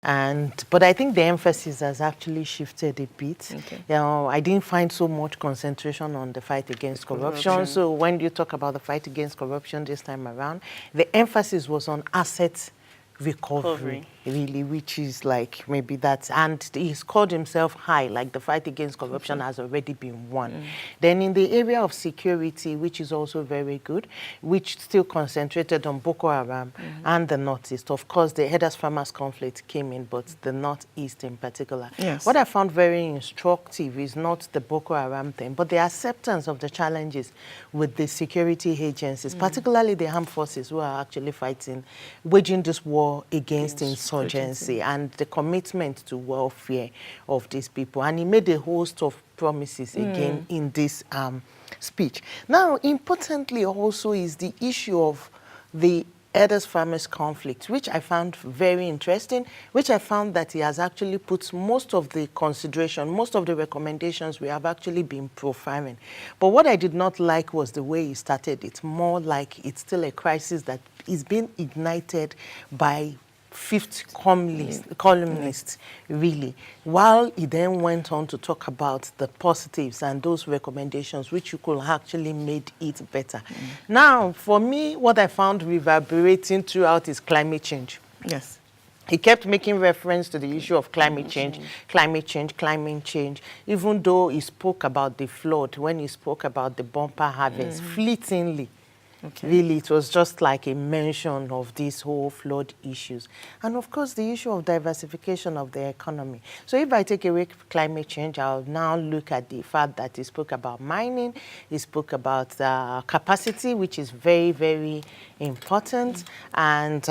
But I think the emphasis has actually shifted a bit. Okay. You know, I didn't find so much concentration on the fight against corruption. So when you talk about the fight against corruption this time around, the emphasis was on asset recovery, really, which is like maybe that's, and he's called himself high, like the fight against corruption has already been won. Then in the area of security, which is also very good, which still concentrated on Boko Haram and the Northeast. Of course, the Herders-Farmers conflict came in, but the Northeast in particular. Yes. What I found very instructive is not the Boko Haram thing, but the acceptance of the challenges with the security agencies, particularly the armed forces who are actually fighting, waging this war against insurgency and the commitment to welfare of these people. And he made a host of promises again in this speech. Now, importantly also is the issue of the Herders-Farmers conflict, which I found very interesting, which I found that he has actually put most of the consideration, most of the recommendations we have actually been profiling. But what I did not like was the way he started it, more like it's still a crisis that is being ignited by fifth columnist, really, while he then went on to talk about the positives and those recommendations which you could actually made it better. Now, for me, what I found reverberating throughout is climate change. Yes. He kept making reference to the issue of climate change, even though he spoke about the flood, when he spoke about the bumper harvest, fleetingly. Okay. Really, it was just like a mention of these whole flood issues. And of course, the issue of diversification of the economy. So if I take away climate change, I'll now look at the fact that he spoke about mining, he spoke about capacity, which is very, very important. And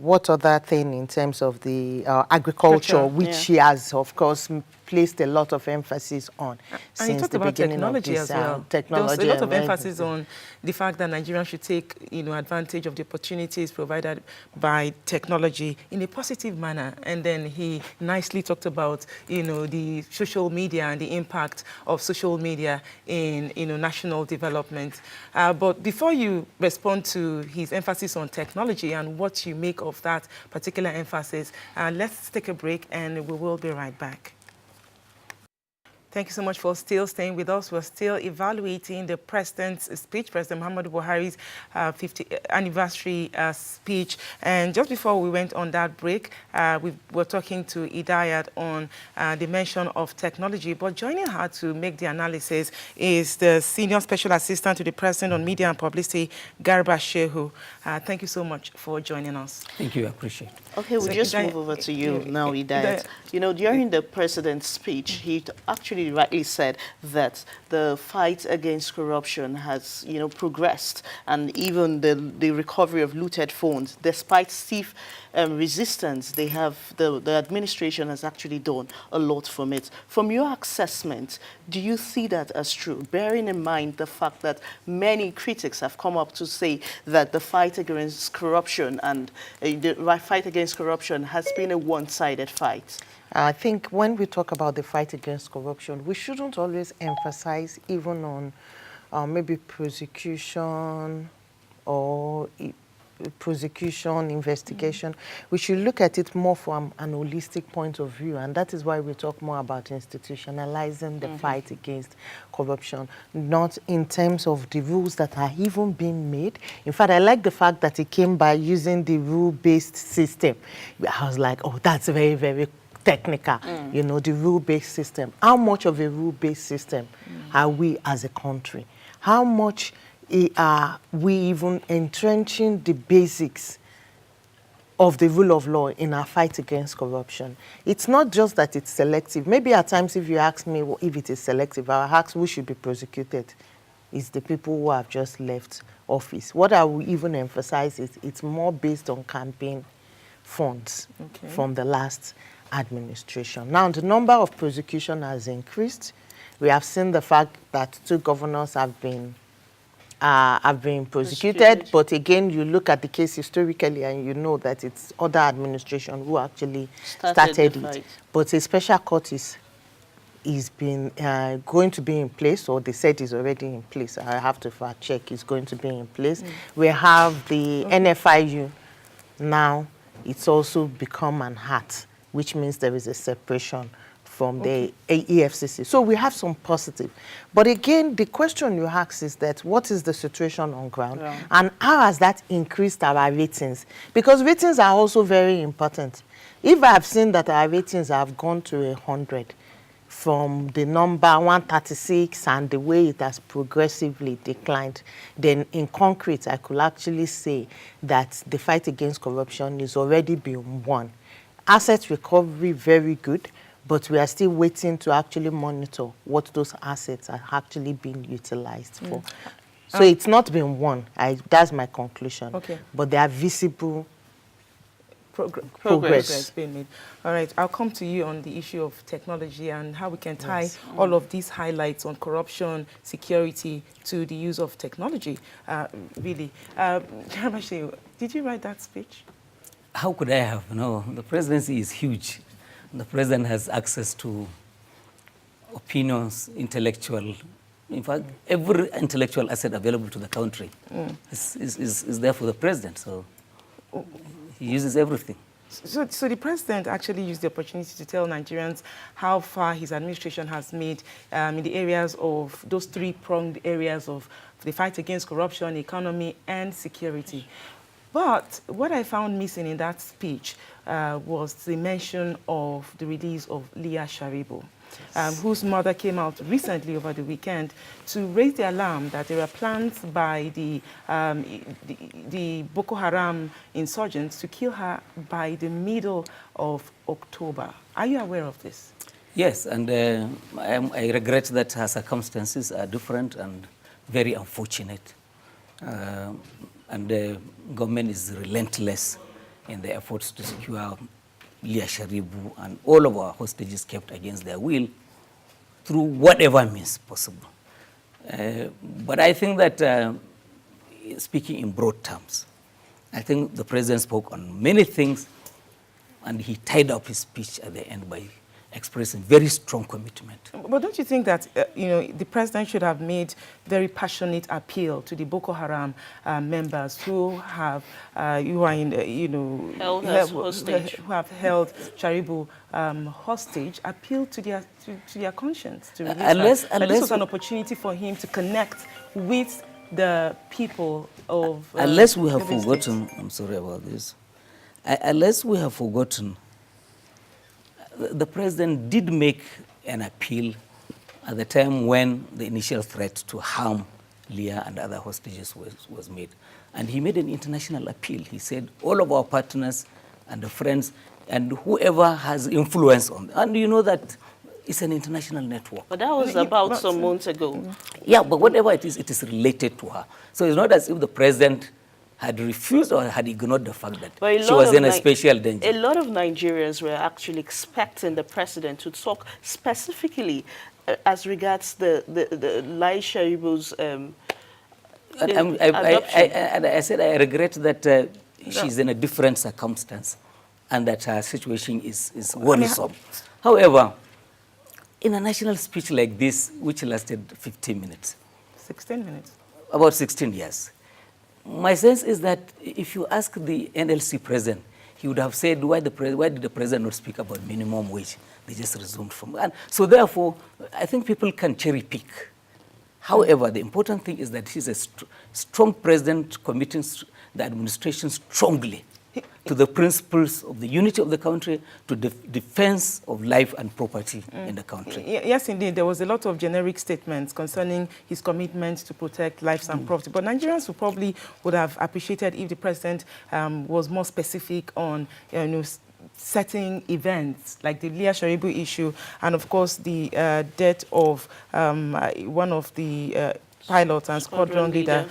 what other thing in terms of the agriculture, which he has, of course, placed a lot of emphasis on since the beginning of this as well. Technology. There was a lot of emphasis on the fact that Nigeria should take, advantage of the opportunities provided by technology in a positive manner. And then he nicely talked about, the social media and the impact of social media in, national development. But before you respond to his emphasis on technology and what you make of that particular emphasis, let's take a break and we will be right back. Thank you so much for still staying with us. We're still evaluating the President's speech, President Muhammadu Buhari's 50th anniversary speech. And just before we went on that break, we were talking to Idayat on the mention of technology. But joining her to make the analysis is the Senior Special Assistant to the President on Media and Publicity, Garba Shehu. Thank you so much for joining us. Thank you. I appreciate it. Okay, we'll just move over to you now, Idayat. During the President's speech, he actually rightly said that the fight against corruption has, progressed, and even the recovery of looted phones, despite stiff resistance, the administration has actually done a lot from it. From your assessment, do you see that as true, bearing in mind the fact that many critics have come up to say that the fight against corruption and the fight against corruption has been a one-sided fight? I think when we talk about the fight against corruption, we shouldn't always emphasize even on maybe prosecution or investigation. We should look at it more from an holistic point of view, and that is why we talk more about institutionalizing the fight against corruption, not in terms of the rules that are even being made. In fact, I like the fact that it came by using the rule-based system. I was like, oh, that's very, very technical, the rule-based system. How much of a rule-based system are we as a country? How much are we even entrenching the basics of the rule of law in our fight against corruption? It's not just that it's selective. Maybe at times if you ask me if it is selective, I'll ask who should be prosecuted. It's the people who have just left office. What I will even emphasize is it's more based on campaign funds from the last administration. Now, the number of prosecution has increased. We have seen the fact that 2 governors have been prosecuted, but again, you look at the case historically and you know that it's other administration who actually started it. But a special court is going to be in place, or they said is already in place. I have to fact check. It's going to be in place. We have the NFIU now. It's also become an hat, which means there is a separation from the EFCC. So we have some positive. But again, the question you ask is that what is the situation on ground? Yeah. And how has that increased our ratings? Because ratings are also very important. If I have seen that our ratings have gone to 100 from the number 136 and the way it has progressively declined, then in concrete, I could actually say that the fight against corruption is already being won. Asset recovery, very good. But we are still waiting to actually monitor what those assets are actually being utilized for. So it's not been won. That's my conclusion. Okay. But there are visible progress being made. All right, I'll come to you on the issue of technology and how we can tie all of these highlights on corruption, security to the use of technology, really. Garba Shehu, did you write that speech? How could I have? No, the presidency is huge. The president has access to opinions, intellectual, in fact, every intellectual asset available to the country is there for the president. So he uses everything. So the president actually used the opportunity to tell Nigerians how far his administration has made in the areas of those three-pronged areas of the fight against corruption, economy, and security. But what I found missing in that speech was the mention of the release of Leah Sharibu, whose mother came out recently over the weekend to raise the alarm that there are plans by the Boko Haram insurgents to kill her by the middle of October. Are you aware of this? Yes, and I regret that her circumstances are different and very unfortunate. And the government is relentless in the efforts to secure Leah Sharibu and all of our hostages kept against their will through whatever means possible. But I think that, speaking in broad terms, I think the president spoke on many things and he tied up his speech at the end by expressing very strong commitment. But don't you think that the president should have made very passionate appeal to the Boko Haram members who have who have held Sharibu hostage, appeal to their conscience to release her? This was an opportunity for him to connect with the people of unless we have forgotten. I'm sorry about this. Unless we have forgotten. The president did make an appeal at the time when the initial threat to harm Leah and other hostages was made. And he made an international appeal. He said, all of our partners and the friends and whoever has influence on them. And you know that it's an international network. But that was about some months ago. Yeah, but whatever it is related to her. So it's not as if the president had refused or had ignored the fact that she was in a special danger. A lot of Nigerians were actually expecting the president to talk specifically as regards the Leah Sharibu's adoption. I said I regret that she's in a different circumstance and that her situation is worrisome. However, in a national speech like this, which lasted 15 minutes. 16 minutes. About 16 years. My sense is that if you ask the NLC president, he would have said, why did the president not speak about minimum wage? They just resumed from. And so therefore, I think people can cherry pick. However, the important thing is that he's a strong president committing the administration strongly to the principles of the unity of the country, to the defense of life and property in the country. Yes, indeed. There was a lot of generic statements concerning his commitment to protect lives and property. But Nigerians would have appreciated if the president was more specific on certain events like the Leah Sharibu issue and, of course, the death of one of the pilot and squadron leader,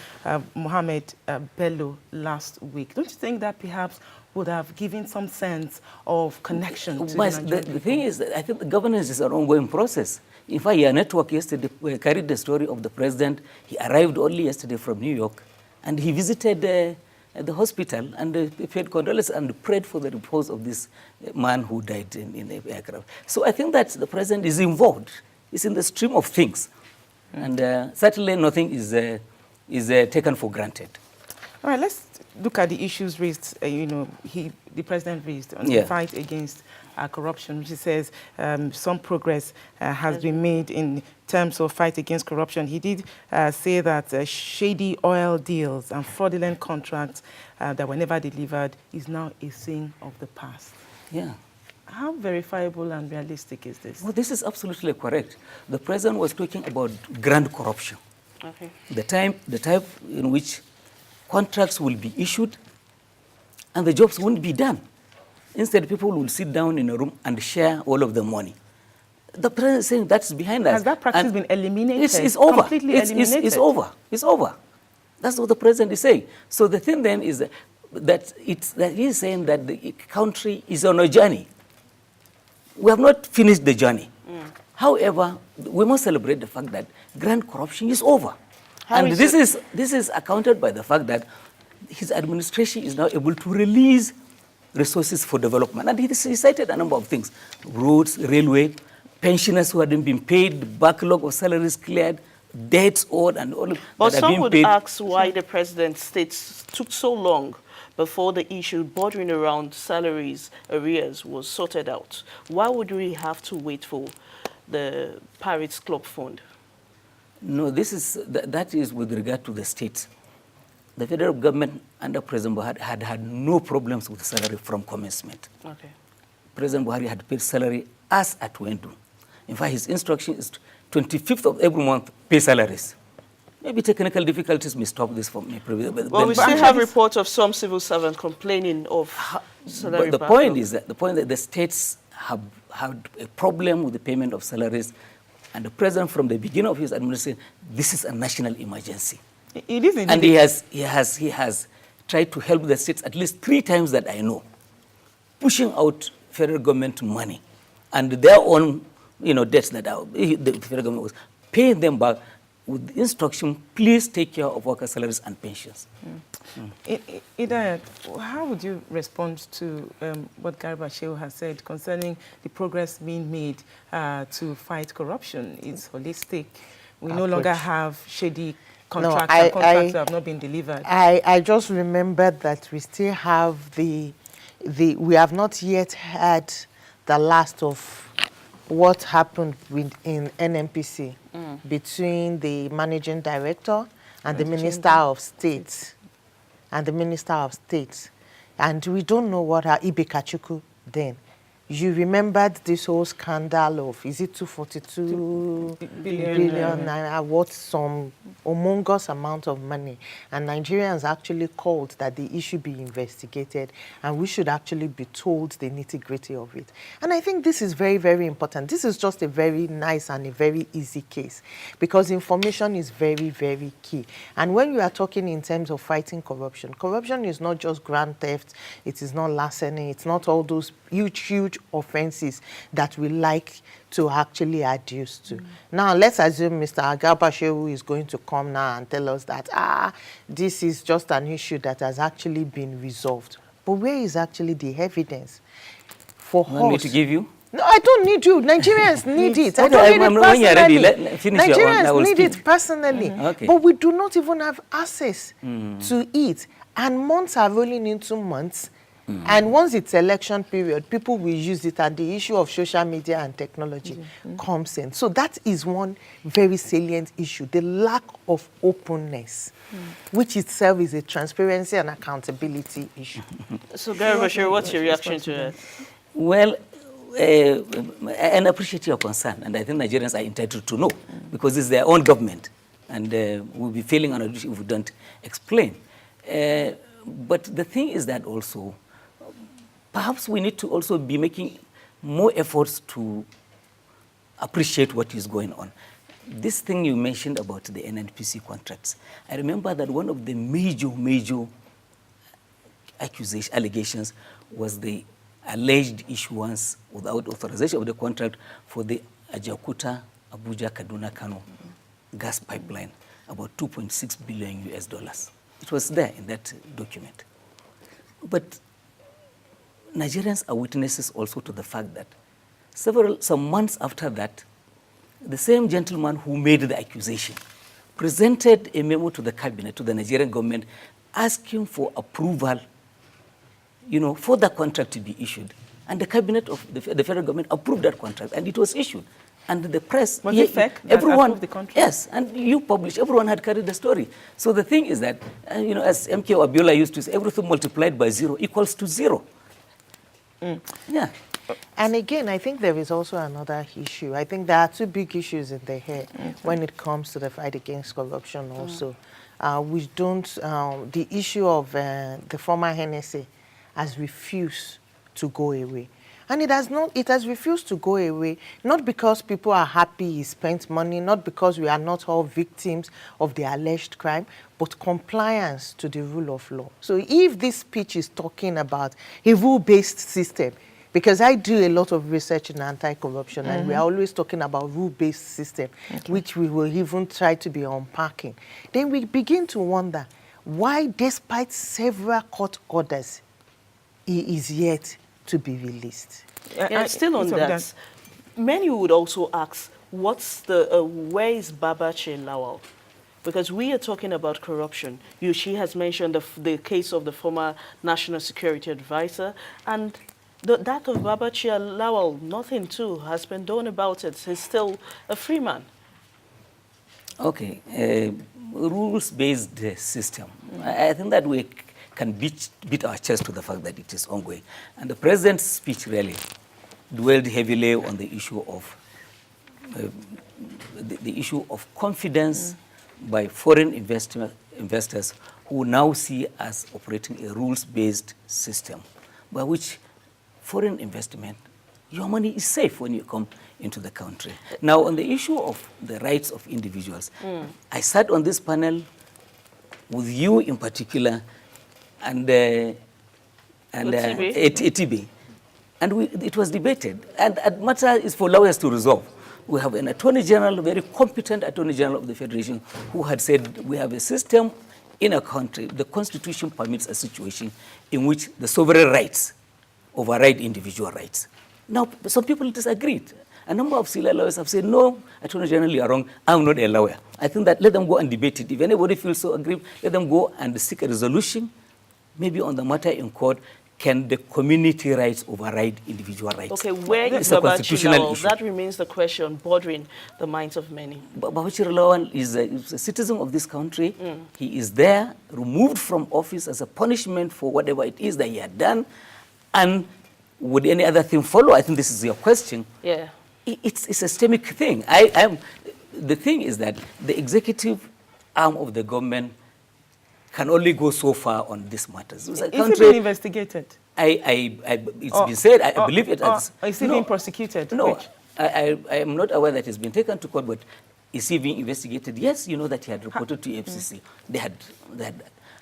Mohammed Bello, last week. Don't you think that perhaps would have given some sense of connection to the thing is, I think the governance is an ongoing process. In fact, your network yesterday carried the story of the president. He arrived only yesterday from New York, and he visited the hospital and paid condolences and prayed for the repose of this man who died in the aircraft. So I think that the president is involved. He's in the stream of things. And certainly nothing is taken for granted. All right, let's look at the issues raised, the president raised on the fight against corruption, which he says some progress has been made in terms of fight against corruption. He did say that shady oil deals and fraudulent contracts that were never delivered is now a thing of the past. Yeah. How verifiable and realistic is this? Well, this is absolutely correct. The president was talking about grand corruption. Okay. The type in which contracts will be issued and the jobs won't be done. Instead, people will sit down in a room and share all of the money. The president is saying that's behind us. Has that practice been eliminated? It's over. Completely eliminated? It's over. It's over. That's what the president is saying. So the thing then is that he's saying that the country is on a journey. We have not finished the journey. However, we must celebrate the fact that grand corruption is over. And this is accounted by the fact that his administration is now able to release resources for development. And he cited a number of things: roads, railway, pensioners who hadn't been paid, backlog of salaries cleared, debts owed, and all of but that have been paid. some would ask why the president states took so long before the issue bordering around salaries arrears was sorted out. Why would we have to wait for the Pirates Club Fund? No, that is with regard to the states. The federal government under President Buhari had no problems with salary from commencement. Okay. President Buhari had paid salary as at when due. In fact, his instruction is 25th of every month, pay salaries. Maybe technical difficulties may stop this from me. Well, we still have reports of some civil servants complaining of salary But the point is that the states have had a problem with the payment of salaries, and the president, from the beginning of his administration, this is a national emergency. It is indeed. And he has tried to help the states at least 3 times that I know, pushing out federal government money and their own debts that the federal government was paying them back with the instruction, please take care of worker salaries and pensions. Idayat, how would you respond to what Garba Shehu has said concerning the progress being made to fight corruption? It's holistic. We no longer have shady contracts and contracts that have not been delivered. I just remembered that we still have we have not yet had the last of what happened in NNPC between the managing director and the Minister of State. And we don't know what Ibekachuku then. You remembered this whole scandal of, is it 242 billion naira, worth some humongous amount of money. And Nigerians actually called that the issue be investigated and we should actually be told the nitty-gritty of it. And I think this is very, very important. This is just a very nice and a very easy case because information is very, very key. And when you are talking in terms of fighting corruption, corruption is not just grand theft, it is not larceny, it's not all those huge offenses that we like to actually adduce to. Now, let's assume Mr. Garba Shehu is going to come now and tell us that, this is just an issue that has actually been resolved. But where is actually the evidence for us? You want me to give you? No, I don't need you. Nigerians need it. I Okay, don't need it when you're ready, personally. finish your own, I will Nigerians need speak. it personally. Okay. But we do not even have access to it. And months are rolling into months. And once it's election period, people will use it, and the issue of social media and technology comes in. So that is one very salient issue, the lack of openness, which itself is a transparency and accountability issue. So, Garba, what's your reaction to it? Well, I appreciate your concern, and I think Nigerians are entitled to know, because it's their own government, and we'll be failing on a duty if we don't explain. But the thing is that also, perhaps we need to also be making more efforts to appreciate what is going on. This thing you mentioned about the NNPC contracts, I remember that one of the major allegations was the alleged issuance without authorization of the contract for the Ajaokuta, Abuja, Kaduna, Kano gas pipeline, about $2.6 billion. It was there in that document. But Nigerians are witnesses also to the fact that some months after that, the same gentleman who made the accusation presented a memo to the cabinet, to the Nigerian government, asking for approval, for the contract to be issued. And the cabinet of the federal government approved that contract, and it was issued. And the press, was it fake? Everyone, the contract? yes, and you published, everyone had carried the story. So the thing is that, as MK Abiola used to say, everything multiplied by 0 equals to 0. Yeah. And again, I think there is also another issue. I think there are two big issues in the head when it comes to the fight against corruption also. We don't, the issue of the former NSA has refused to go away. And it has refused to go away, not because people are happy he spent money, not because we are not all victims of the alleged crime, but compliance to the rule of law. So if this speech is talking about a rule-based system, because I do a lot of research in anti-corruption, and we are always talking about rule-based system, which we will even try to be unpacking, then we begin to wonder why, despite several court orders, he is yet to be released. Yeah, still on that, many would also ask, what's the, where is Babache Lawal? Because we are talking about corruption. She has mentioned the case of the former National Security Advisor, and that of Babache Lawal, nothing too has been done about it. He's still a free man. Okay, rules-based system. I think that we can beat our chest to the fact that it is ongoing. And the president's speech really dwelled heavily on the issue of the issue of confidence by foreign investors who now see us operating a rules-based system by which foreign investment, your money is safe when you come into the country. Now, on the issue of the rights of individuals, I sat on this panel with you in particular, and Etibi. And it was debated. And the matter is for lawyers to resolve. We have an Attorney General, a very competent Attorney General of the Federation, who had said we have a system in a country. The Constitution permits a situation in which the sovereign rights override individual rights. Now, some people disagreed. A number of senior lawyers have said, no, Attorney General, you are wrong. I'm not a lawyer. I think that let them go and debate it. If anybody feels so aggrieved, let them go and seek a resolution, maybe on the matter in court. Can the community rights override individual rights? Okay, where is Babache Lawal? That remains the question bothering the minds of many. Babache Lawal is a citizen of this country. He is there, removed from office as a punishment for whatever it is that he had done. And would any other thing follow? I think this is your question. Yeah. It's a systemic thing. The thing is that the executive arm of the government can only go so far on these matters. Is it being investigated? It's been said, I believe it has. Is it being prosecuted? No, I am not aware that it's been taken to court, but is he being investigated? Yes, you know that he had reported to FCC.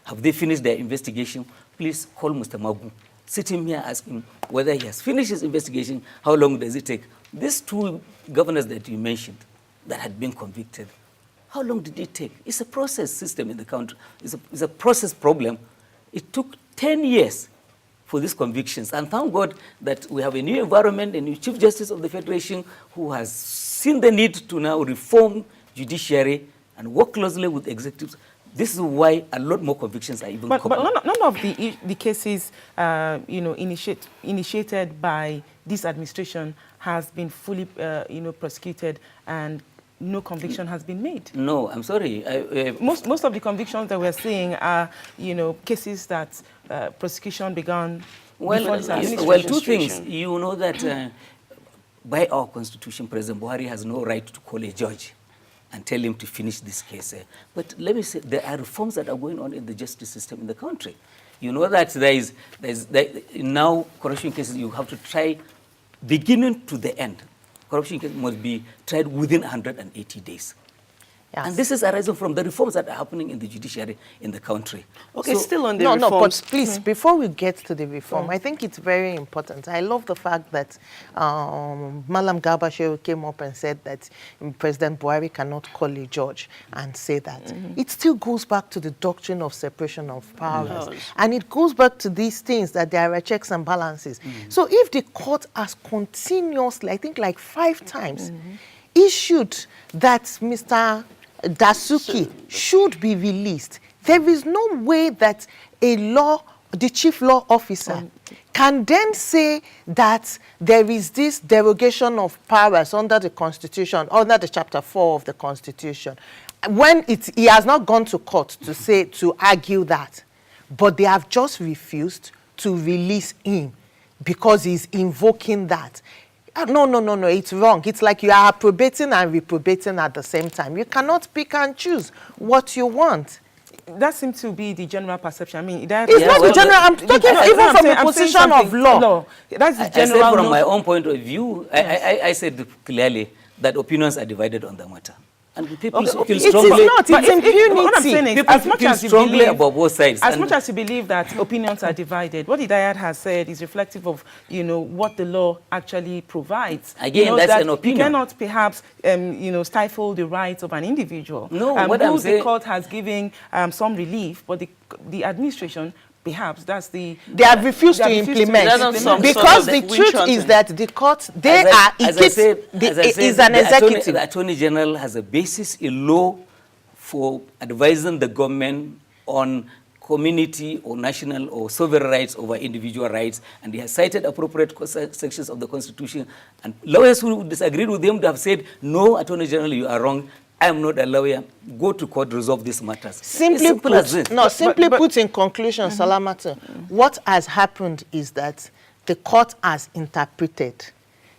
Have they finished their investigation? Please call Mr. Magu. Sit him here, ask him whether he has finished his investigation, how long does it take? These two governors that you mentioned that had been convicted, how long did it take? It's a process system in the country. It's a process problem. It took 10 years for these convictions. And thank God that we have a new environment, a new Chief Justice of the Federation who has seen the need to now reform judiciary and work closely with executives. This is why a lot more convictions are even coming. But none of the cases initiated by this administration has been fully prosecuted, and no conviction has been made. No, I'm sorry. Most of the convictions that we're seeing are, cases that prosecution began. Well, two things. You know that by our Constitution, President Buhari has no right to call a judge and tell him to finish this case. But let me say, there are reforms that are going on in the justice system in the country. You know that there is now corruption cases you have to try beginning to the end. Corruption cases must be tried within 180 days. Yes. And this is arising from the reforms that are happening in the judiciary in the country. Okay, so, still on the reforms. No, but please, before we get to the reform, I think it's very important. I love the fact that Malam Garba Shehu came up and said that President Buhari cannot call a judge and say that. It still goes back to the doctrine of separation of powers. And it goes back to these things that there are checks and balances. So if the court has continuously, I think like 5 times, issued that Mr. Dasuki should be released, There is no way that the chief law officer can then say that there is this derogation of powers under the Constitution, under the Chapter 4 of the Constitution, when he has not gone to court to argue that, but they have just refused to release him because he's invoking that. No, it's wrong. It's like you are approbating and reprobating at the same time. You cannot pick and choose what you want. That seems to be the general perception. I mean, that it's not the general. I'm talking even from the position of law. That's the I general. said from my own point of view, I said clearly that opinions are divided on the matter. And people feel strongly. It's impunity. What I'm saying is, as much as you believe, about both sides. As much as you believe that opinions are divided, what Idayat has said is reflective of, what the law actually provides. Again, that's an opinion. You cannot perhaps, stifle the rights of an individual. No, what I'm saying, the court has given some relief, but the administration. Perhaps that's the... They have refused to implement. Because the truth is that the court, is an executive. The Attorney General has a basis in law for advising the government on community or national or sovereign rights over individual rights, and he has cited appropriate sections of the Constitution. And lawyers who disagreed with him have said, no, Attorney General, you are wrong. I am not a lawyer. Go to court, resolve these matters. Simply put in conclusion, Salamata, what has happened is that the court has interpreted.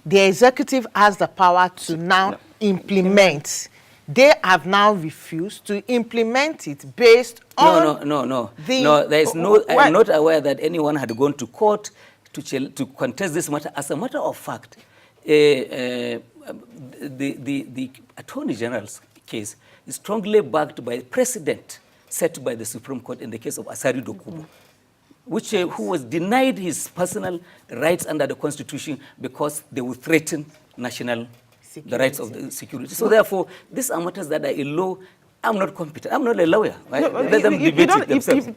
The executive has the power to now implement. They have now refused to implement it based on... No, there is no... I'm not aware that anyone had gone to court to contest this matter. As a matter of fact, the Attorney General's case is strongly backed by precedent set by the Supreme Court in the case of Asari Dokubo, who was denied his personal rights under the Constitution because they would threaten the rights of the security. So therefore, these are matters that are in law. I'm not competent. I'm not a lawyer. Right? No, Let them debate it themselves. You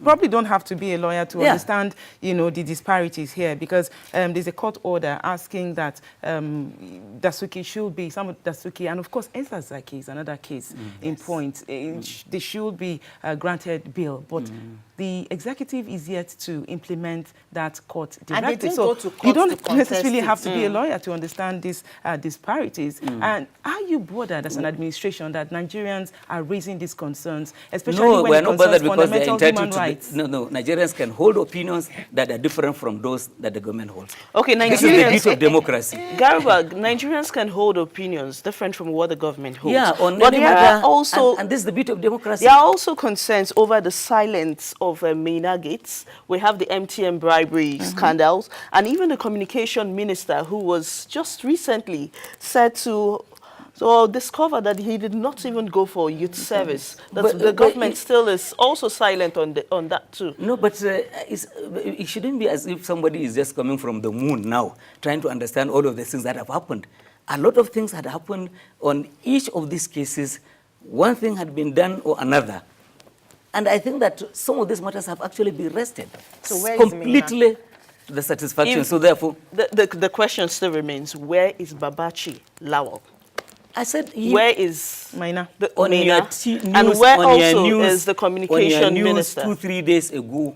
probably don't have to be a lawyer to understand, the disparities here, because there's a court order asking that Dasuki should be, some of Dasuki, and of course, Esther Zaki is another case in point. They should be granted bail, but the executive is yet to implement that court directive. So you don't necessarily have to be a lawyer to understand these disparities. And are you bothered as an administration that Nigerians are raising these concerns, especially when it concerns fundamental human rights? No, Nigerians can hold opinions that are different from those that the government holds. Okay, this is the beauty of democracy. Garba, Nigerians can hold opinions different from what the government holds. Yeah, but there are also, and this is the beauty of democracy. There are also concerns over the silence of Maina Gates. We have the MTN bribery scandals, and even the communication minister, who was just recently said to discover that he did not even go for youth service. That the government still is also silent on that too. No, but it shouldn't be as if somebody is just coming from the moon now, trying to understand all of the things that have happened. A lot of things had happened on each of these cases. One thing had been done or another. And I think that some of these matters have actually been rested. So where completely is to the satisfaction. So therefore... The question still remains, where is Babachi Lawal? I said, where is Maina? On Maina? Your news, and where also news, is the communication minister? 2-3 days ago,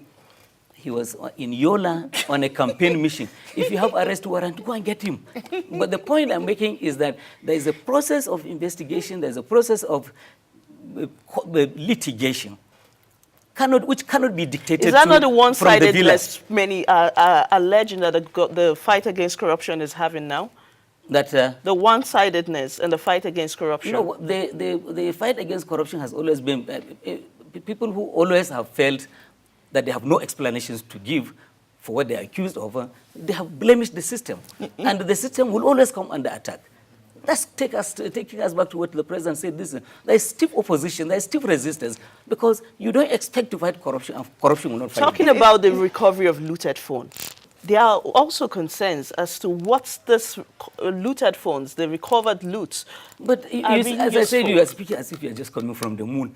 he was in Yola on a campaign mission. If you have arrest warrant, go and get him. But the point I'm making is that there is a process of investigation, there's a process of litigation, which cannot be dictated. Is that not the one-sidedness many are alleging that the fight against corruption is having now? That the one-sidedness and the fight against corruption. No, the fight against corruption has always been people who always have felt that they have no explanations to give for what they are accused of. They have blemished the system, and the system will always come under attack. That's taking us back to what the president said. Listen, there is stiff opposition, there is stiff resistance, because you don't expect to fight corruption, and corruption will not fight. Talking about the recovery of looted phones, there are also concerns as to what's this looted phones, the recovered loot. But as I said, you are speaking as if you are just coming from the moon.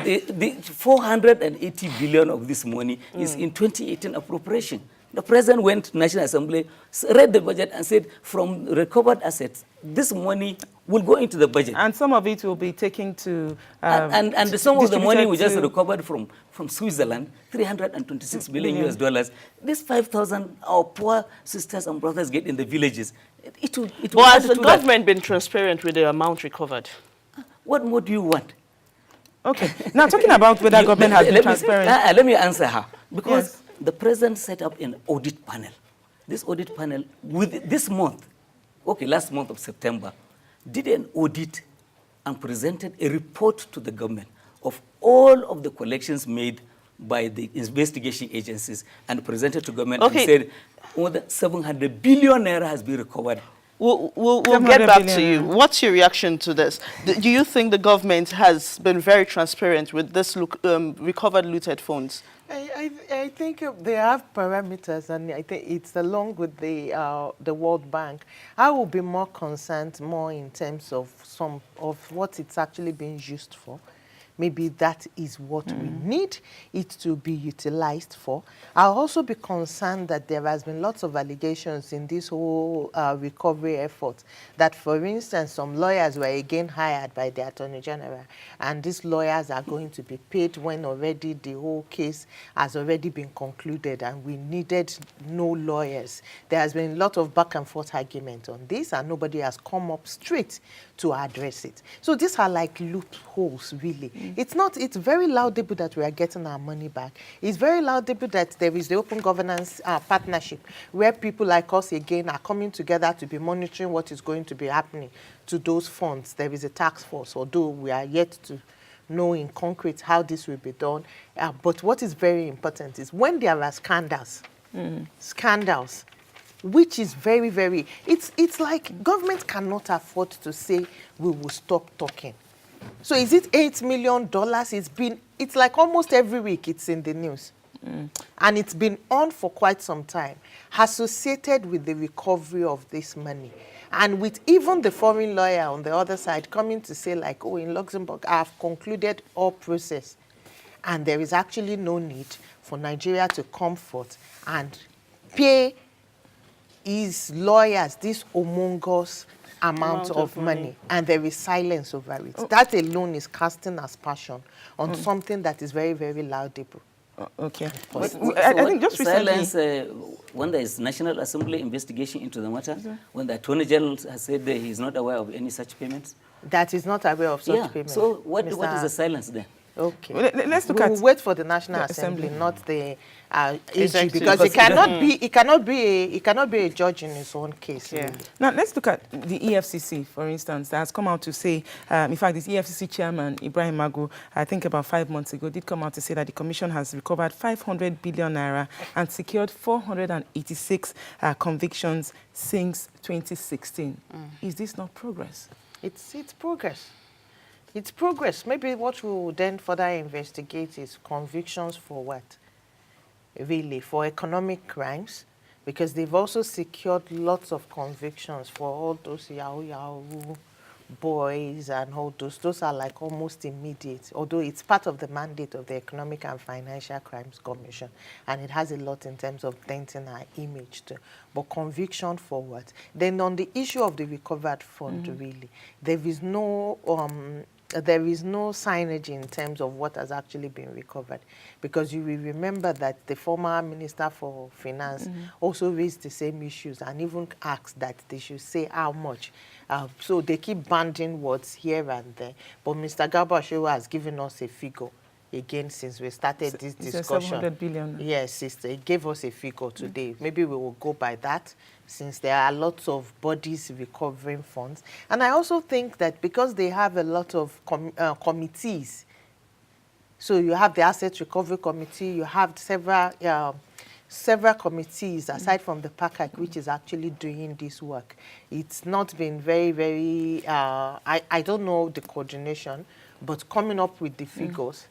The 480 billion of this money is in 2018 appropriation. The president went to National Assembly, read the budget and said, from recovered assets, this money will go into the budget. And some of it will be taken to... and some of the money we just to- recovered from Switzerland, 326 billion US dollars. This 5,000 our poor sisters and brothers get in the villages. It will But add has the to that. government been transparent with the amount recovered? What more do you want? Okay. Now, talking about whether government has been Let transparent... me answer her. Because Yes. the president set up an audit panel. This audit panel, with this month, last month of September, did an audit and presented a report to the government of all of the collections made by the investigation agencies and presented to government and said more than 700 billion naira has been recovered. We'll 700 get back to billion. you. What's your reaction to this? Do you think the government has been very transparent with this recovered looted funds? I think they have parameters, and I think it's along with the World Bank. I will be more concerned in terms of some of what it's actually being used for. Maybe that is what we need it to be utilized for. I'll also be concerned that there has been lots of allegations in this whole recovery effort that, for instance, some lawyers were again hired by the Attorney General, and these lawyers are going to be paid when already the whole case has already been concluded and we needed no lawyers. There has been a lot of back and forth argument on this, and nobody has come up straight to address it. So these are like loopholes, really. It's very laudable that we are getting our money back. It's very laudable that there is the open governance partnership where people like us again are coming together to be monitoring what is going to be happening to those funds. There is a task force, although we are yet to know in concrete how this will be done. But what is very important is when there are scandals, which is very, very, it's like government cannot afford to say we will stop talking. So is it $8 million? It's like almost every week it's in the news. And it's been on for quite some time, associated with the recovery of this money. And with even the foreign lawyer on the other side coming to say like, in Luxembourg, I've concluded all process. And there is actually no need for Nigeria to come forth and pay his lawyers this humongous amount of money, and there is silence over it. That alone is casting aspersion on something that is very, very laudable. Okay. I think just silence when there is National Assembly investigation into the matter, when the Attorney General has said that he is not aware of any such payments. That is not aware of such payments. So what is the silence then? Okay. Well, let's look at. We'll wait for the National Assembly, not the AG, because Because it cannot be a judge in his own case. Yeah. Really. Now, let's look at the EFCC, for instance, that has come out to say, in fact, this EFCC chairman, Ibrahim Magu, I think about 5 months ago, did come out to say that the commission has recovered 500 billion naira and secured 486 convictions since 2016. Is this not progress? It's progress. It's progress. Maybe what we will then further investigate is convictions for what? Really, for economic crimes, because they've also secured lots of convictions for all those Yahoo boys and all those. Those are like almost immediate, although it's part of the mandate of the Economic and Financial Crimes Commission, and it has a lot in terms of denting our image too. But conviction for what? Then on the issue of the recovered fund, really, there is no signage in terms of what has actually been recovered, because you will remember that the former Minister for Finance also raised the same issues and even asked that they should say how much. So they keep banding words here and there. But Mr. Garba Shehu has given us a figure again since we started this discussion. 700 billion. Yes, sister, he gave us a figure today. Maybe we will go by that, since there are lots of bodies recovering funds. And I also think that because they have a lot of committees, so you have the Asset Recovery Committee, you have several committees aside from the Kakaaki, which is actually doing this work. It's not been very, very, I don't know the coordination, but coming up with the figures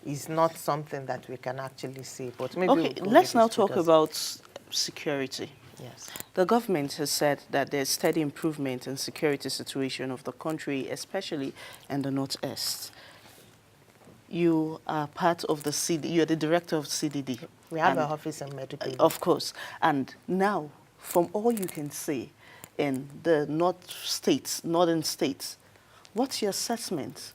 is not something that we can actually see. But maybe let's now talk about security. Yes. The government has said that there's steady improvement in security situation of the country, especially in the Northeast. You are part of the CD, you're the director of CDD. We have an office in Medical. Of course. And now, from all you can say, in the northern states. What's your assessment?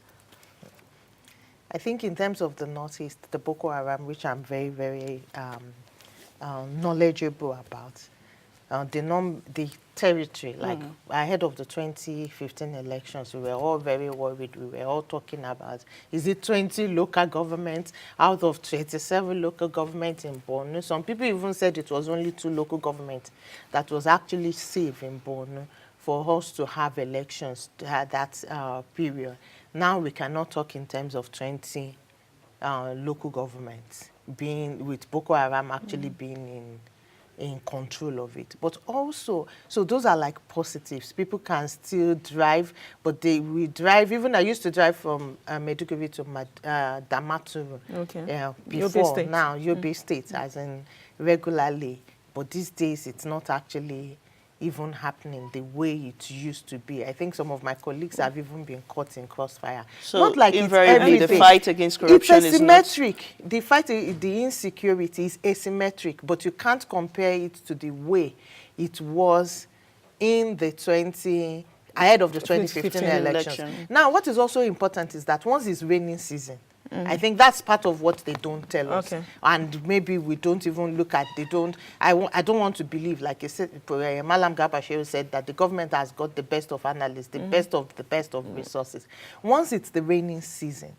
I think in terms of the Northeast, the Boko Haram, which I'm very, very knowledgeable about, the territory, like ahead of the 2015 elections, we were all very worried. We were all talking about, is it 20 local governments out of 27 local governments in Borno? Some people even said it was only 2 local governments that was actually safe in Borno for us to have elections that period. Now we cannot talk in terms of 20 local governments being, with Boko Haram actually being in control of it. But also, so those are like positives. People can still drive, but we drive. Even I used to drive from Maiduguri to Damaturu before. Now Yobe State, as in regularly. But these days, it's not actually even happening the way it used to be. I think some of my colleagues have even been caught in crossfire. So not like invariably the fight against corruption is asymmetric. The fight, the insecurity is asymmetric, but you can't compare it to the way it was in the ahead of the 2015 elections. Now, what is also important is that once it's raining season, I think that's part of what they don't tell us. And maybe we don't even look at, I don't want to believe, like I said, Malam Garba Shehu said that the government has got the best of analysts, the best of resources. Once it's the raining season,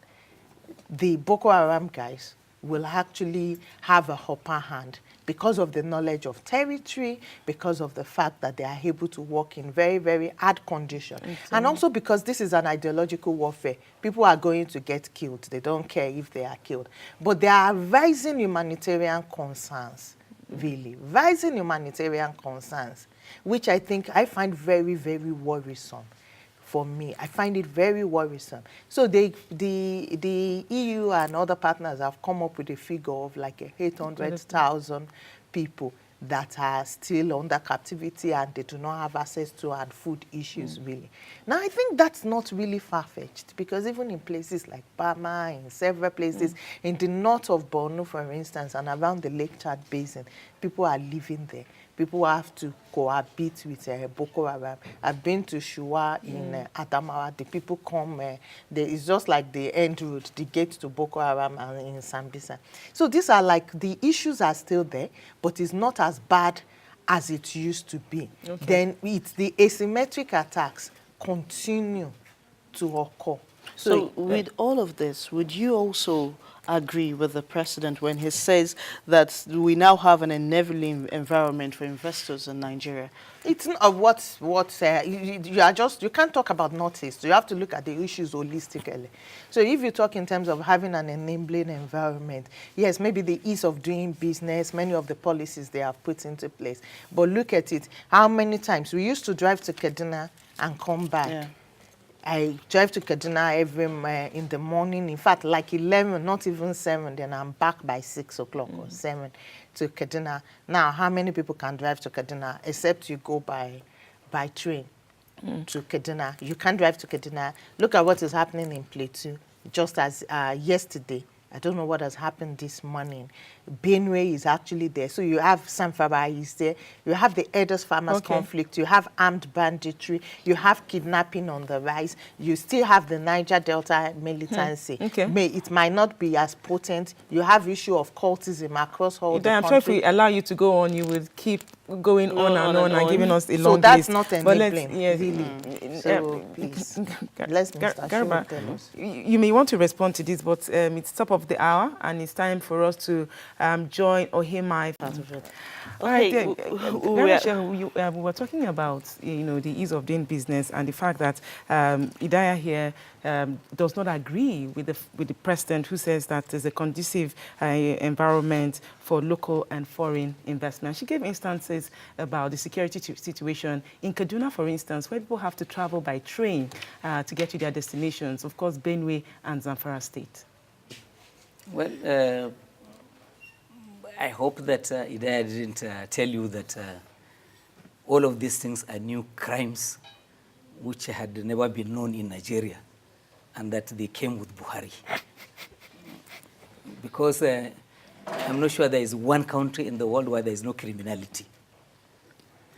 the Boko Haram guys will actually have a upper hand because of the knowledge of territory, because of the fact that they are able to work in very, very hard conditions. And also because this is an ideological warfare. People are going to get killed. They don't care if they are killed. But there are rising humanitarian concerns, really. Rising humanitarian concerns, which I find very, very worrisome. For me, I find it very worrisome. So the EU and other partners have come up with a figure of like 800,000 people that are still under captivity and they do not have access to and food issues, really. Now, I think that's not really far-fetched because even in places like Bama, in several places, in the north of Borno, for instance, and around the Lake Chad Basin, people are living there. People have to cohabit with Boko Haram. I've been to Shua in Adamawa. The people come, it's just like the end road, the gate to Boko Haram and in Sambisa. So these are like, the issues are still there, but it's not as bad as it used to be. Then it's the asymmetric attacks continue to occur. So with all of this, would you also agree with the president when he says that we now have an enabling environment for investors in Nigeria? It's not you can't talk about Northeast. You have to look at the issues holistically. So if you talk in terms of having an enabling environment, yes, maybe the ease of doing business, many of the policies they have put into place. But look at it. How many times we used to drive to Kaduna and come back? Yeah. I drive to Kaduna every in the morning. In fact, like 11, not even 7, then I'm back by 6 o'clock or 7 to Kaduna. Now, how many people can drive to Kaduna except you go by train to Kaduna? You can't drive to Kaduna. Look at what is happening in Plateau. Just as yesterday, I don't know what has happened this morning. Benue is actually there. So you have Sanfaba is there. You have the Elders Farmers conflict. You have armed banditry. You have kidnapping on the rise. You still have the Niger Delta militancy. It might not be as potent. You have issue of cultism across all the country. I'm sure if we allow you to go on, you will keep going on and giving us a long list. So that's not enabling, really. So please, let's Garba, you may want to respond to this, but it's top of the hour and it's time for us to join Ohimai. All right, we were talking about the ease of doing business and the fact that Idayat here does not agree with the president who says that there's a conducive environment for local and foreign investment. She gave instances about the security situation in Kaduna, for instance, where people have to travel by train to get to their destinations. Of course, Benue and Zamfara State. Well, I hope that Idayat didn't tell you that all of these things are new crimes which had never been known in Nigeria and that they came with Buhari. Because I'm not sure there is one country in the world where there is no criminality.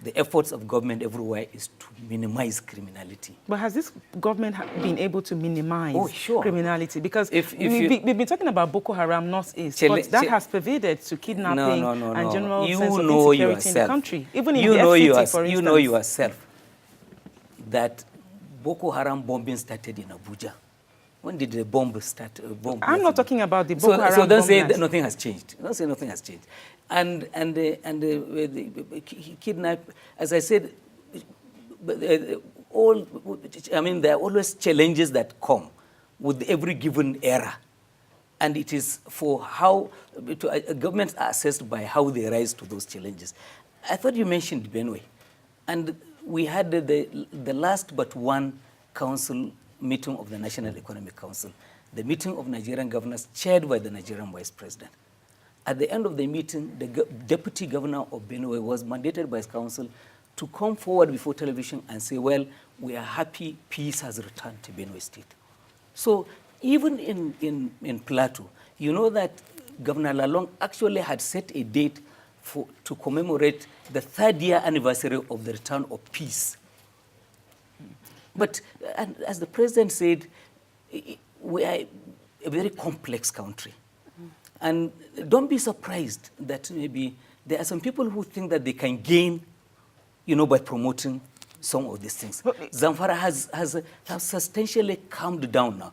the efforts of government everywhere is to minimize criminality. But has this government been able to minimize criminality? Because we've been talking about Boko Haram Northeast, but that has pervaded to kidnapping and general sense of insecurity in the country. Even in the FCT, for instance. You know yourself that Boko Haram bombing started in Abuja. When did the bomb start? I'm not talking about the Boko Haram. So don't say that nothing has changed. Don't say nothing has changed. And the kidnap, as I said, there are always challenges that come with every given era. And it is for how governments are assessed by how they rise to those challenges. I thought you mentioned Benue. And we had the last but one council meeting of the National Economic Council, the meeting of Nigerian governors chaired by the Nigerian Vice President. At the end of the meeting, the deputy governor of Benue was mandated by his council to come forward before television and say, well, we are happy peace has returned to Benue State. So even in Plateau, you know that Governor Lalong actually had set a date to commemorate the 3rd year anniversary of the return of peace. But as the president said, we are a very complex country. And don't be surprised that maybe there are some people who think that they can gain, by promoting some of these things. Zamfara has substantially calmed down now.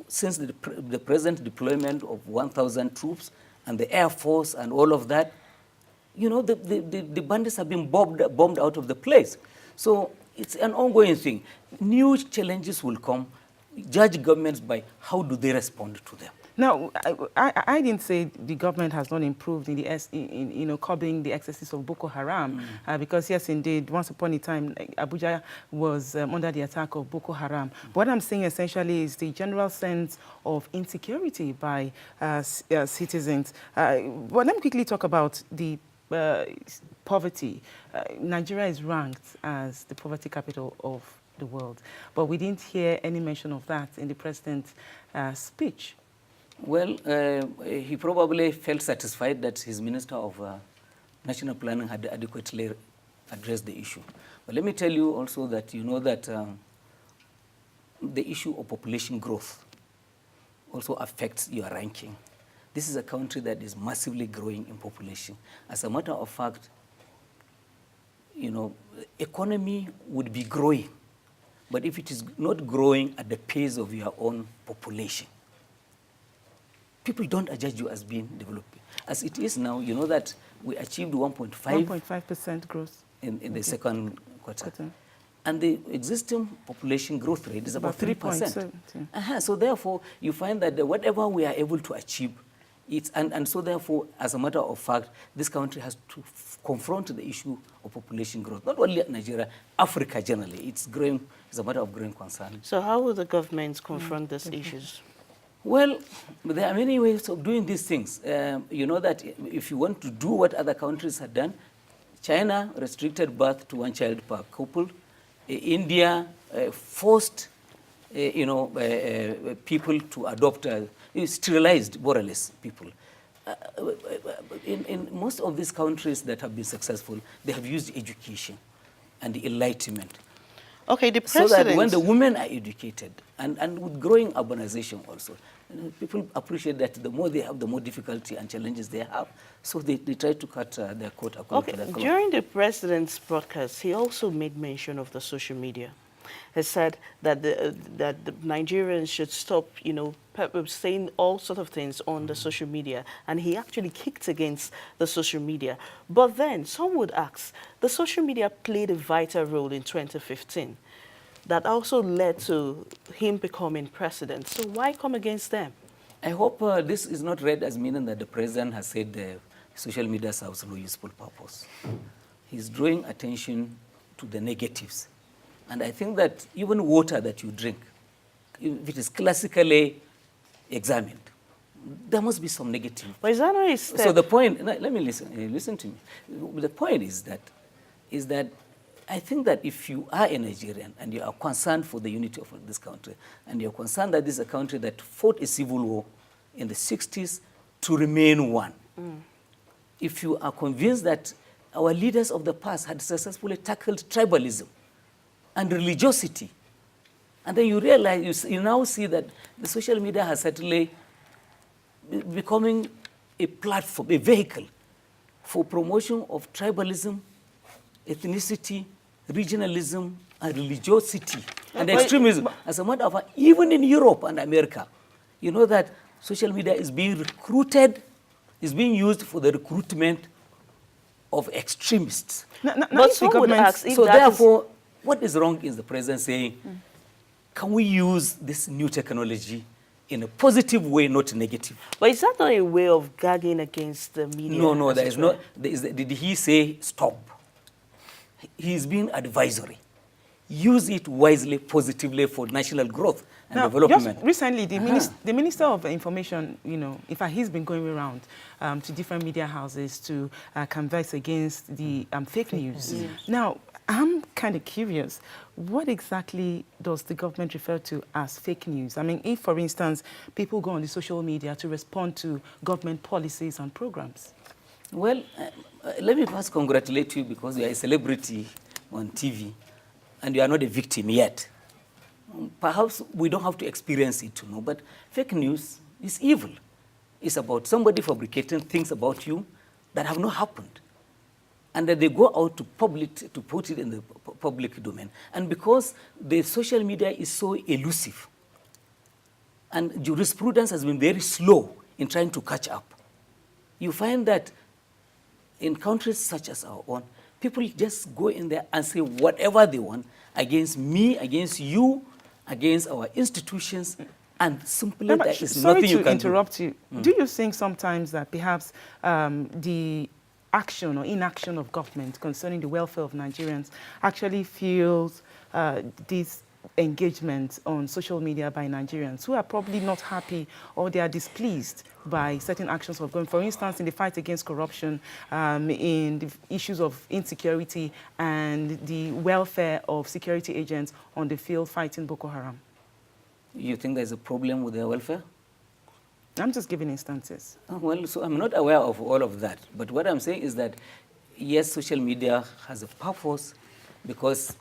Since the present deployment of 1,000 troops and the Air Force and all of that, the bandits have been bombed out of the place. So it's an ongoing thing. New challenges will come. Judge governments by how do they respond to them. Now, I didn't say the government has not improved in curbing the excesses of Boko Haram, because yes, indeed, once upon a time, Abuja was under the attack of Boko Haram. What I'm saying essentially is the general sense of insecurity by citizens. Well, let me quickly talk about the poverty. Nigeria is ranked as the poverty capital of the world, but we didn't hear any mention of that in the president's speech. Well, he probably felt satisfied that his Minister of National Planning had adequately addressed the issue. But let me tell you also that that the issue of population growth also affects your ranking. This is a country that is massively growing in population. As a matter of fact, economy would be growing, but if it is not growing at the pace of your own population, people don't judge you as being developing. As it is now, you know that we achieved 1.5% growth in the second quarter. And the existing population growth rate is about 3%. So therefore, you find that whatever we are able to achieve, and so therefore, as a matter of fact, this country has to confront the issue of population growth. Not only Nigeria, Africa generally. It's growing, it's a matter of growing concern. So how will the government confront these issues? Well, there are many ways of doing these things. You know that if you want to do what other countries have done, China restricted birth to 1 child per couple. India forced, people to adopt, sterilized, more or less, people. In most of these countries that have been successful, they have used education and the enlightenment. Okay, the president... So that when the women are educated, and with growing urbanization also, people appreciate that the more they have, the more difficulty and challenges they have. So they try to cut their coat according to their color. During the president's broadcast, he also made mention of the social media. He said that the Nigerians should stop, saying all sorts of things on the social media, and he actually kicked against the social media. But then some would ask, the social media played a vital role in 2015 that also led to him becoming president. So why come against them? I hope this is not read as meaning that the president has said social media serves no useful purpose. He's drawing attention to the negatives. And I think that even water that you drink, if it is classically examined, there must be some negative. But is that not his step? So the point, let me listen to me. The point is that I think that if you are a Nigerian and you are concerned for the unity of this country, and you're concerned that this is a country that fought a civil war in the 60s to remain one, if you are convinced that our leaders of the past had successfully tackled tribalism and religiosity. And then you realize, you now see that the social media has certainly becoming a platform, a vehicle for promotion of tribalism, ethnicity, regionalism, and religiosity, and extremism. As a matter of fact, even in Europe and America, you know that social media is being recruited, is being used for the recruitment of extremists. But some would ask if so that therefore, what is wrong is the president saying, can we use this new technology in a positive way, not negative? But is that not a way of gagging against the media? No, there is not. Did he say stop? He is being advisory. Use it wisely, positively for national growth and development. Just recently, the Minister of Information, in fact, he's been going around to different media houses to converse against the fake news. Now, I'm kind of curious, what exactly does the government refer to as fake news? I mean, if, for instance, people go on the social media to respond to government policies and programs. Well, let me first congratulate you because you are a celebrity on TV and you are not a victim yet. Perhaps we don't have to experience it to know, but fake news is evil. It's about somebody fabricating things about you that have not happened. And then they go out to put it in the public domain. And because the social media is so elusive, and jurisprudence has been very slow in trying to catch up, you find that in countries such as our own, people just go in there and say whatever they want against me, against you, against our institutions, and simply there is nothing you can do. Sorry to interrupt you. Do you think sometimes that perhaps the action or inaction of government concerning the welfare of Nigerians actually fuels this engagement on social media by Nigerians who are probably not happy or they are displeased by certain actions of government? For instance, in the fight against corruption, in the issues of insecurity and the welfare of security agents on the field fighting Boko Haram. You think there's a problem with their welfare? I'm just giving instances. Well, so I'm not aware of all of that. But what I'm saying is that, yes, social media has a purpose because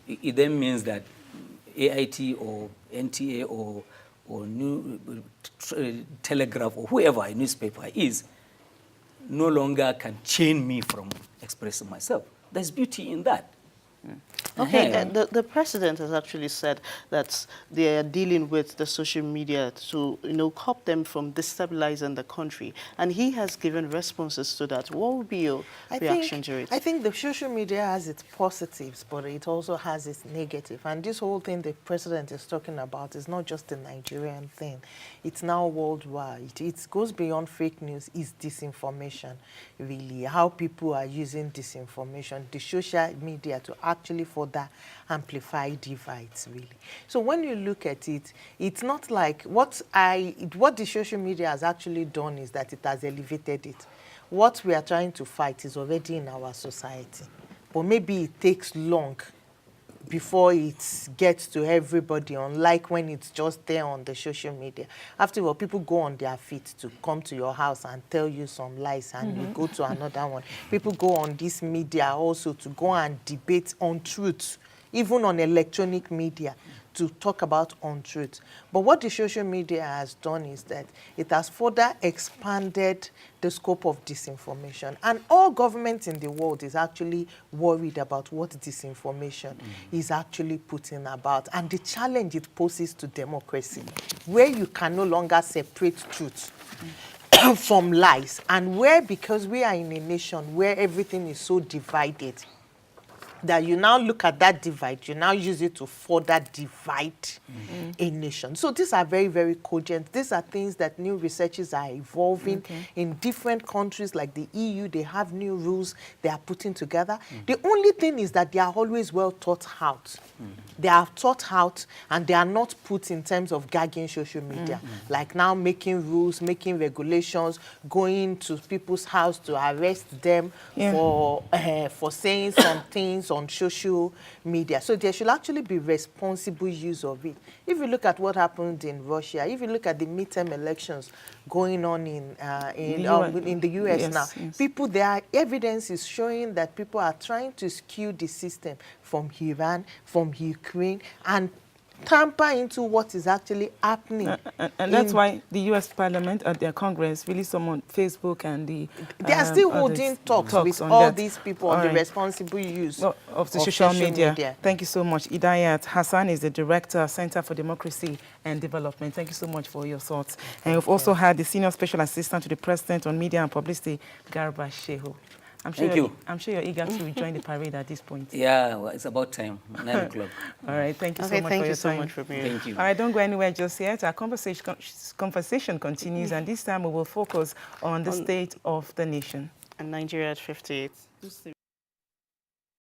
it then means that AIT or NTA or Telegraph or whoever a newspaper is no longer can chain me from expressing myself. There's beauty in that. Okay, the president has actually said that they are dealing with the social media to, curb them from destabilizing the country. And he has given responses to that. What would be your reaction to it? I think the social media has its positives, but it also has its negative. And this whole thing the president is talking about is not just a Nigerian thing. It's now worldwide. It goes beyond fake news. It's disinformation, really. How people are using disinformation, the social media to actually further amplify divides, really. So when you look at it, it's not like what the social media has actually done is that it has elevated it. What we are trying to fight is already in our society, but maybe it takes long before it gets to everybody, unlike when it's just there on the social media. After all, people go on their feet to come to your house and tell you some lies, and you go to another one. People go on this media also to go and debate untruths, even on electronic media, to talk about untruth. But what the social media has done is that it has further expanded the scope of disinformation. And all governments in the world is actually worried about what disinformation is actually putting about and the challenge it poses to democracy, where you can no longer separate truth from lies, and where, because we are in a nation where everything is so divided, that you now look at that divide, you now use it to further divide a nation. So these are very, very cogent. These are things that new researches are evolving in different countries like the EU. They have new rules they are putting together. The only thing is that they are always well thought out. They are thought out and they are not put in terms of gagging social media, like now making rules, making regulations, going to people's house to arrest them for saying some things things on social media. So there should actually be responsible use of it. If you look at what happened in Russia, if you look at the midterm elections going on in the US Yes, now, yes. people, there evidence is showing that people are trying to skew the system from Iran, from Ukraine, and tamper into what is actually happening. And that's why the U.S. Parliament and their Congress released some on Facebook and the... They are still others holding talks with on all that. these people All on the right. responsible use of the social media. Thank you so much. Idayat Hassan is the Director, Center for Democracy and Development. Thank you so much for your thoughts. And we've also had the Senior Special Assistant to the President on Media and Publicity, Garba Shehu. Thank you. I'm sure you're eager to join the parade at this point. Yeah, well, it's about time, 9 o'clock. All right, thank you so much for thank your you so time. much for being Thank you. All right, don't go anywhere just yet. Our conversation continues, and this time we will focus on the state of the nation. And Nigeria at 58.